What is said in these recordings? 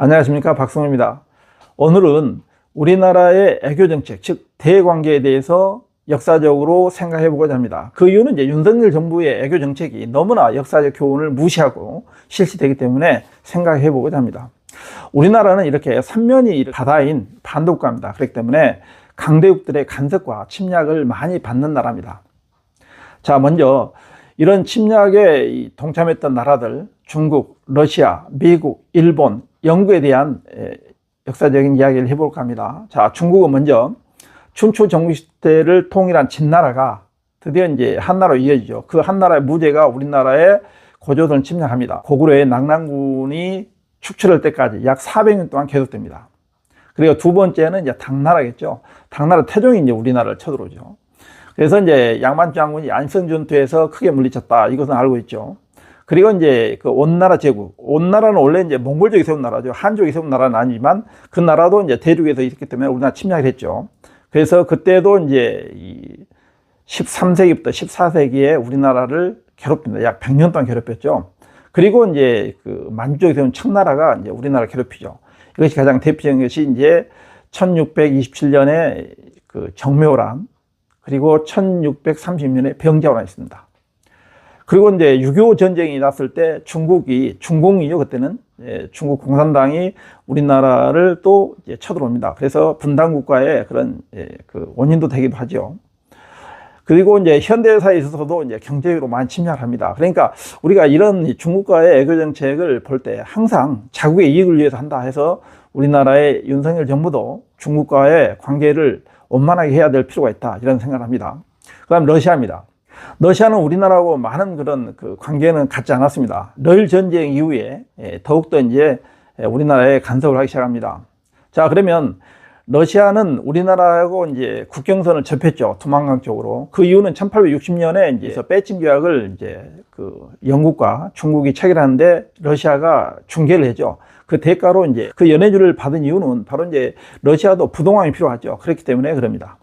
안녕하십니까, 박성호입니다. 오늘은 우리나라의 애교정책, 즉 대외관계에 대해서 역사적으로 생각해 보고자 합니다. 그 이유는 이제 윤석열 정부의 애교정책이 너무나 역사적 교훈을 무시하고 실시되기 때문에 생각해 보고자 합니다. 우리나라는 이렇게 삼면이 바다인 반도국가입니다. 그렇기 때문에 강대국들의 간섭과 침략을 많이 받는 나라입니다. 자, 먼저 이런 침략에 동참했던 나라들, 중국, 러시아, 미국, 일본, 영국에 대한 역사적인 이야기를 해볼까 합니다. 자, 중국은 먼저 춘추 전국시대를 통일한 진나라가 드디어 이제 한나라로 이어지죠. 그 한나라의 무제가 우리나라의 고조선을 침략합니다. 고구려의 낙랑군이 축출할 때까지 약 400년 동안 계속됩니다. 그리고 두 번째는 이제 당나라겠죠. 당나라 태종이 이제 우리나라를 쳐들어오죠. 그래서 이제 양만 장군이 안성전투에서 크게 물리쳤다. 이것은 알고 있죠. 그리고 이제 그 온나라 제국. 온나라는 원래 이제 몽골족이 세운 나라죠. 한족이 세운 나라는 아니지만 그 나라도 이제 대륙에서 있었기 때문에 우리나라 침략을 했죠. 그래서 그때도 이제 13세기부터 14세기에 우리나라를 괴롭힙니다. 약 100년 동안 괴롭혔죠. 그리고 이제 그 만주족이 세운 청나라가 이제 우리나라를 괴롭히죠. 이것이 가장 대표적인 것이 이제 1627년에 그 정묘란, 그리고 1630년에 병자호란이 있습니다. 그리고 이제 6.25 전쟁이 났을 때 중공이죠. 그때는 중국 공산당이 우리나라를 또 이제 쳐들어옵니다. 그래서 분단국가의 그런 그 원인도 되기도 하죠. 그리고 이제 현대사에 있어서도 이제 경제적으로 많이 침략을 합니다. 그러니까 우리가 이런 중국과의 애교 정책을 볼 때 항상 자국의 이익을 위해서 한다 해서 우리나라의 윤석열 정부도 중국과의 관계를 원만하게 해야 될 필요가 있다, 이런 생각을 합니다. 그 다음 러시아입니다. 러시아는 우리나라하고 많은 그런 그 관계는 갖지 않았습니다. 러일 전쟁 이후에 더욱더 이제 우리나라에 간섭을 하기 시작합니다. 자, 그러면 러시아는 우리나라하고 이제 국경선을 접했죠. 두만강 쪽으로. 그 이유는 1860년에 이제 빼칭 조약을 이제 그 영국과 중국이 체결하는데 러시아가 중개를 했죠. 그 대가로 이제 그 연해주를 받은 이유는 바로 이제 러시아도 부동항이 필요하죠. 그렇기 때문에 그럽니다.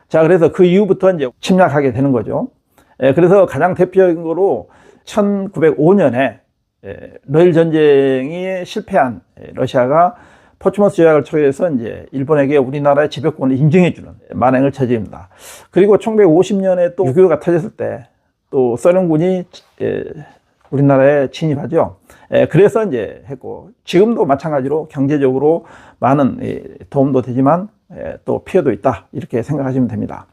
자, 그래서 그 이후부터 이제 침략하게 되는 거죠. 그래서 가장 대표적으로 1905년에 러일 전쟁이 실패한 러시아가 포츠머스 조약을 초래해서 이제 일본에게 우리나라의 지배권을 인정해주는 만행을 저지릅니다. 그리고 1950년에 또 6.25가 터졌을 때 또 소련군이 우리나라에 진입하죠. 그래서 이제 했고, 지금도 마찬가지로 경제적으로 많은 도움도 되지만 또 피해도 있다, 이렇게 생각하시면 됩니다.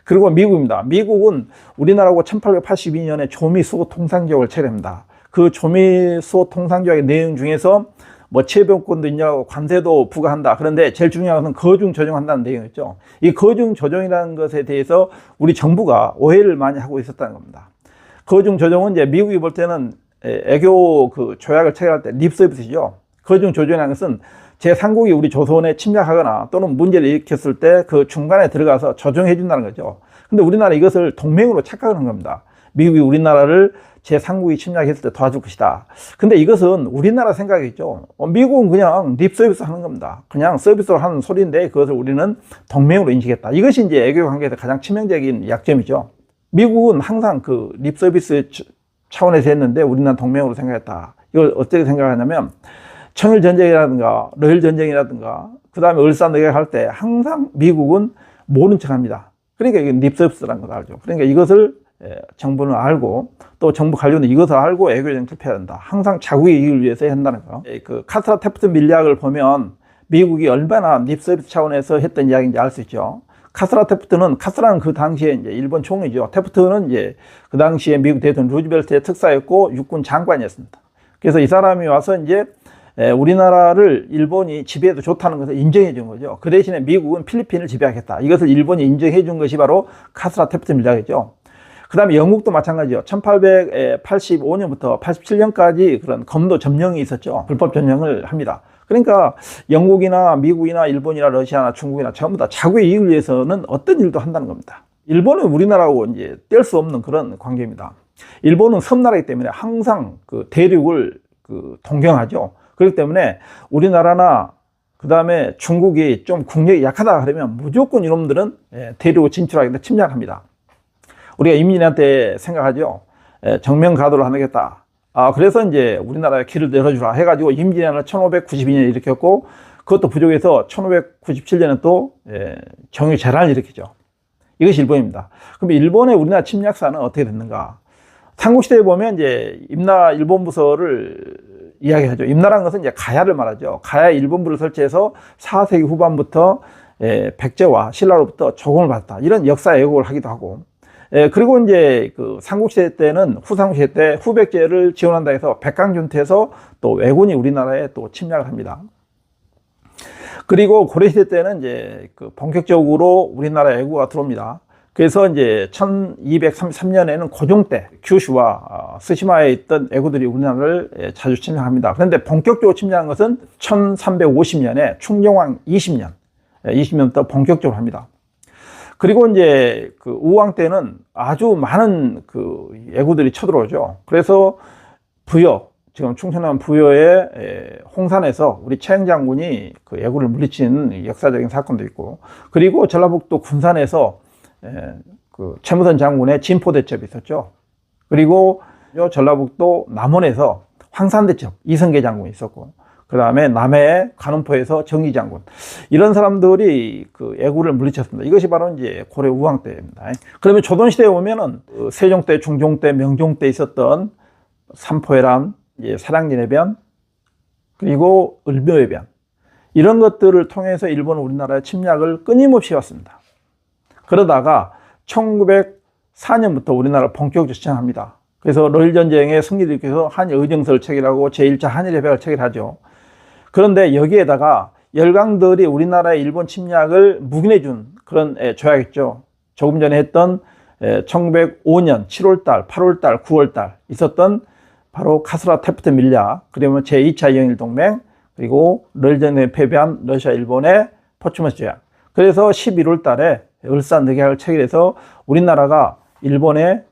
그리고 미국입니다. 미국은 우리나라하고 1882년에 조미수호 통상조약을 체결합니다. 그 조미수호 통상조약의 내용 중에서 뭐 채병권도 있냐고 관세도 부과한다. 그런데 제일 중요한 것은 거중 조정한다는 내용이었죠. 이 거중 조정이라는 것에 대해서 우리 정부가 오해를 많이 하고 있었다는 겁니다. 거중 조정은 이제 미국이 볼 때는 애교 그 조약을 체결할 때 립서비스죠. 거중 조정이라는 것은 제3국이 우리 조선에 침략하거나 또는 문제를 일으켰을 때 그 중간에 들어가서 조정해 준다는 거죠. 근데 우리나라 이것을 동맹으로 착각하는 겁니다. 미국이 우리나라를 제3국이 침략했을 때 도와줄 것이다. 근데 이것은 우리나라 생각이죠. 미국은 그냥 립 서비스 하는 겁니다. 그냥 서비스로 하는 소리인데 그것을 우리는 동맹으로 인식했다. 이것이 이제 애교 관계에서 가장 치명적인 약점이죠. 미국은 항상 그 립 서비스 차원에서 했는데 우리는 동맹으로 생각했다. 이걸 어떻게 생각하냐면 청일 전쟁이라든가 러일 전쟁이라든가 그 다음에 을사늑약 할 때 항상 미국은 모른 척 합니다. 그러니까 이게 립 서비스라는 걸 알죠. 그러니까 이것을 정부는 알고 또 정부 관료는 이것을 알고 애교 정책을 해야 된다. 항상 자국의 이익을 위해서 한다는 거. 그 카스라 테프트 밀약을 보면 미국이 얼마나 립 서비스 차원에서 했던 이야기인지 알 수 있죠. 카스라는 그 당시에 이제 일본 총리죠. 테프트는 이제 그 당시에 미국 대통령 루즈벨트의 특사였고 육군 장관이었습니다. 그래서 이 사람이 와서 이제 우리나라를 일본이 지배해도 좋다는 것을 인정해 준 거죠. 그 대신에 미국은 필리핀을 지배하겠다. 이것을 일본이 인정해 준 것이 바로 카스라 테프트 밀약이죠. 그 다음에 영국도 마찬가지죠. 1885년부터 87년까지 그런 검도 점령이 있었죠. 불법 점령을 합니다. 그러니까 영국이나 미국이나 일본이나 러시아나 중국이나 전부 다 자국의 이익을 위해서는 어떤 일도 한다는 겁니다. 일본은 우리나라하고 이제 뗄 수 없는 그런 관계입니다. 일본은 섬나라이기 때문에 항상 그 대륙을 그 동경하죠. 그렇기 때문에 우리나라나 그 다음에 중국이 좀 국력이 약하다 그러면 무조건 이놈들은 대륙을 진출하겠다, 침략합니다. 우리가 이민한테 생각하죠. 정면 가도를 하겠다. 그래서 이제 우리나라에 길을 열어주라 해가지고 임진왜란을 1592년에 일으켰고, 그것도 부족해서 1597년에 또 정유재란을 일으키죠. 이것이 일본입니다. 그럼 일본의 우리나라 침략사는 어떻게 됐는가? 삼국시대에 보면 이제 임나 일본부서를 이야기하죠. 임나라는 것은 이제 가야를 말하죠. 가야 일본부를 설치해서 4세기 후반부터 백제와 신라로부터 조공을 받았다. 이런 역사 왜곡을 하기도 하고, 그리고 이제 그 삼국시대 때는 후삼국시대 때 후백제를 지원한다 해서 백강준태에서 또 왜군이 우리나라에 또 침략을 합니다. 그리고 고려시대 때는 이제 그 본격적으로 우리나라에 왜구가 들어옵니다. 그래서 이제 1233년에는 고종 때 규슈와 스시마에 있던 왜구들이 우리나라를 자주 침략합니다. 그런데 본격적으로 침략한 것은 1350년에 충정왕 20년부터 본격적으로 합니다. 그리고 이제 그 우왕 때는 아주 많은 그 왜구들이 쳐들어오죠. 그래서 부여, 지금 충청남 부여의 홍산에서 우리 최영 장군이 그 왜구를 물리친 역사적인 사건도 있고, 그리고 전라북도 군산에서 그 최무선 장군의 진포대첩이 있었죠. 그리고 전라북도 남원에서 황산대첩 이성계 장군이 있었고, 그 다음에 남해의 관음포에서 정의 장군, 이런 사람들이 그 왜구를 물리쳤습니다. 이것이 바로 이제 고려 우왕 때입니다. 그러면 조선시대에 오면은 세종 때, 중종 때, 명종 때 있었던 삼포해란, 사랑진해변, 그리고 을묘해변, 이런 것들을 통해서 일본은 우리나라의 침략을 끊임없이 해왔습니다. 그러다가 1904년부터 우리나라를 본격적으로 시작합니다. 그래서 러일전쟁의 승리를 일으켜서 한일의정서를 체결하고 제1차 한일협약을 체결하죠. 그런데 여기에다가 열강들이 우리나라의 일본 침략을 묵인해준 그런 조약이죠. 조금 전에 했던 1905년 7월달, 8월달, 9월달 있었던 바로 카스라 테프트 밀약, 그러면 제2차 영일동맹, 그리고 러일전쟁에 패배한 러시아, 일본의 포츠머스 조약. 그래서 11월 달에 을산 늑약을 체결해서 우리나라가 일본에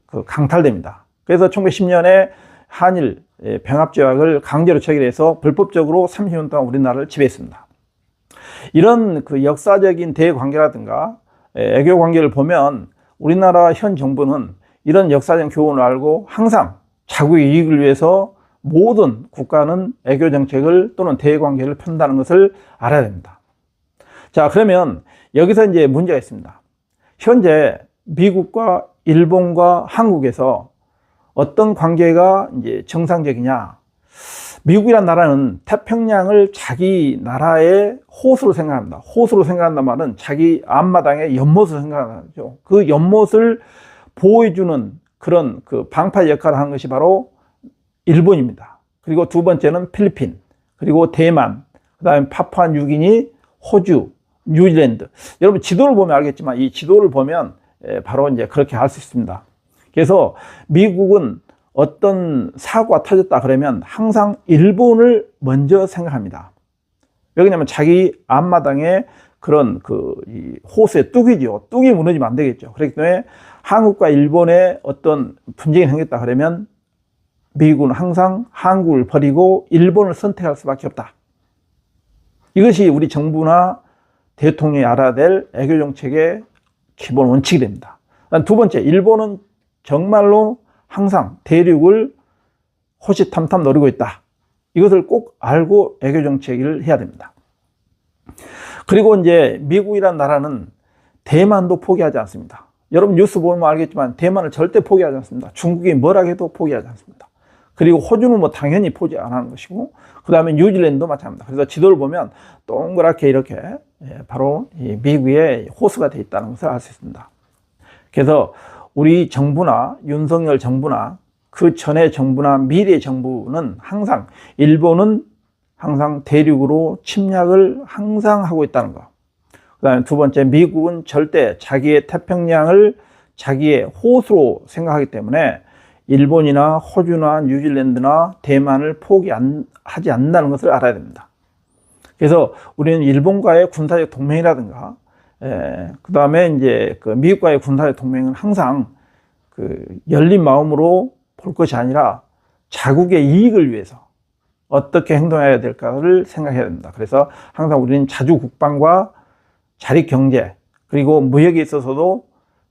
그 강탈됩니다. 그래서 1910년에 한일 병합조약을 강제로 체결해서 불법적으로 30년 동안 우리나라를 지배했습니다. 이런 그 역사적인 대관계라든가 애교 관계를 보면 우리나라 현 정부는 이런 역사적 교훈을 알고 항상 자국의 이익을 위해서 모든 국가는 애교 정책을 또는 대관계를 편다는 것을 알아야 됩니다. 자, 그러면 여기서 이제 문제가 있습니다. 현재 미국과 일본과 한국에서 어떤 관계가 이제 정상적이냐? 미국이란 나라는 태평양을 자기 나라의 호수로 생각합니다. 호수로 생각한다는 말은 자기 앞마당의 연못으로 생각하죠. 그 연못을 보호해주는 그런 그 방파 역할을 하는 것이 바로 일본입니다. 그리고 두 번째는 필리핀, 그리고 대만, 그 다음에 파푸아뉴기니, 호주, 뉴질랜드. 여러분 지도를 보면 알겠지만 이 지도를 보면 바로 이제 그렇게 알 수 있습니다. 그래서 미국은 어떤 사고가 터졌다 그러면 항상 일본을 먼저 생각합니다. 왜 그러냐면 자기 앞마당에 그런 이 호수의 뚝이죠. 뚝이 무너지면 안 되겠죠. 그렇기 때문에 한국과 일본의 어떤 분쟁이 생겼다 그러면 미국은 항상 한국을 버리고 일본을 선택할 수밖에 없다. 이것이 우리 정부나 대통령이 알아야 될 애교 정책의 기본 원칙이 됩니다. 두 번째, 일본은 정말로 항상 대륙을 호시탐탐 노리고 있다. 이것을 꼭 알고 애교 정책을 해야 됩니다. 그리고 이제 미국이란 나라는 대만도 포기하지 않습니다. 여러분 뉴스 보면 알겠지만 대만을 절대 포기하지 않습니다. 중국이 뭐라 해도 포기하지 않습니다. 그리고 호주는 뭐 당연히 포기 안 하는 것이고, 그 다음에 뉴질랜드도 마찬가지입니다. 그래서 지도를 보면 동그랗게 이렇게 바로 미국의 호수가 되어 있다는 것을 알 수 있습니다. 그래서 우리 정부나 윤석열 정부나 그 전의 정부나 미래의 정부는 항상 일본은 항상 대륙으로 침략을 항상 하고 있다는 것. 그 다음에 두 번째, 미국은 절대 자기의 태평양을 자기의 호수로 생각하기 때문에 일본이나 호주나 뉴질랜드나 대만을 포기하지 않는다는 것을 알아야 됩니다. 그래서 우리는 일본과의 군사적 동맹이라든가, 그 다음에 이제 그 미국과의 군사적 동맹은 항상 그 열린 마음으로 볼 것이 아니라 자국의 이익을 위해서 어떻게 행동해야 될까를 생각해야 됩니다. 그래서 항상 우리는 자주 국방과 자립 경제, 그리고 무역에 있어서도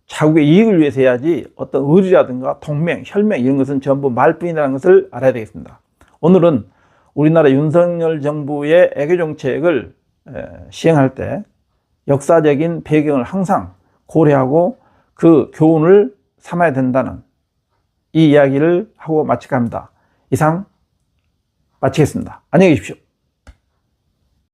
자국의 이익을 위해서 해야지 어떤 의리라든가 동맹, 혈맹 이런 것은 전부 말뿐이라는 것을 알아야 되겠습니다. 오늘은 우리나라 윤석열 정부의 애교 정책을 시행할 때 역사적인 배경을 항상 고려하고 그 교훈을 삼아야 된다는 이 이야기를 하고 마칠까 합니다. 이상 마치겠습니다. 안녕히 계십시오.